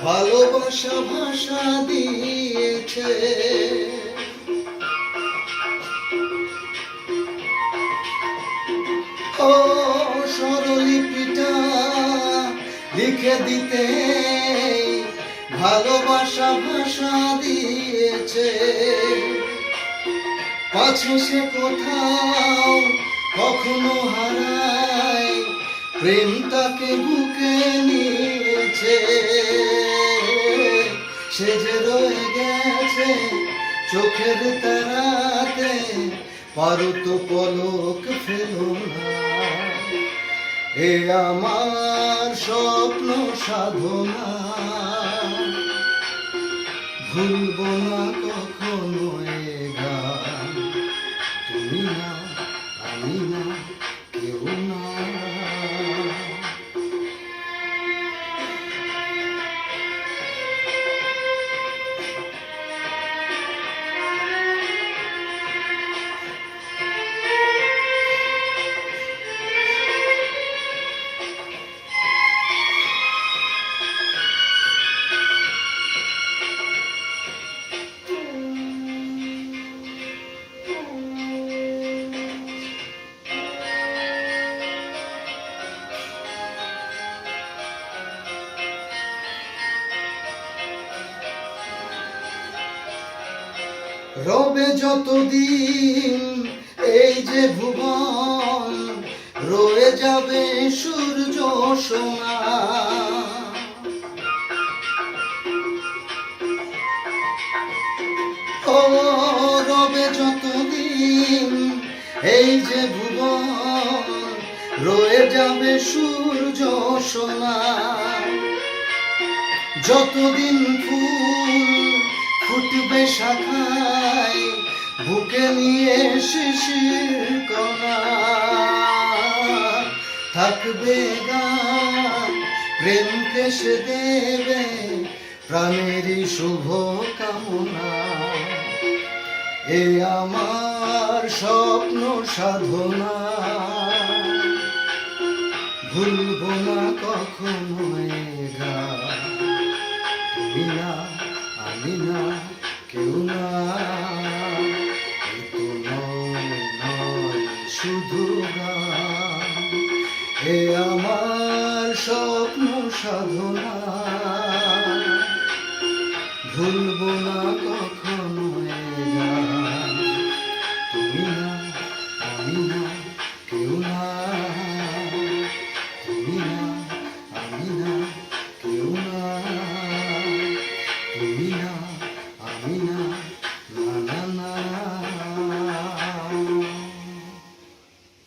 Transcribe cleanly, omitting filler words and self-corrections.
ভালোবাসা ভাষা দিয়েছে। ও স্বরলিপিটা লিখে দিতে ভালোবাসা ভাষা দিয়েছে। পাছে সে কোথাও কখনো হারায়, প্রেম তাকে বুকে নিয়েছে। সে যে রয়ে গেছে চোখের তারাতে, পারো তো পলক ফেলো না। এ আমার স্বপ্ন সাধনা, ভুলবো না কখনো এ গান। তুমি না, আমি না, কেউ না। রবে যতদিন এই যে ভুবন, রয়ে যাবে সূর্য সোনা। ও রবে যতদিন এই যে ভুবন, রয়ে যাবে সূর্য সোনা। যতদিন ফুল ফুটবে শাখায়, বুকে নিয়ে শিশির কণা। থাকবে গান প্রেমকে সে দেবে প্রাণেরই শুভ কামনা। এ আমার স্বপ্ন সাধনা, ভুলবো না কখনো এ গান। তুমি না, আমি না, কেউ না। এ তো নয় শুধু গান। এ আমার স্বপ্ন সাধনা, ভুলবো না।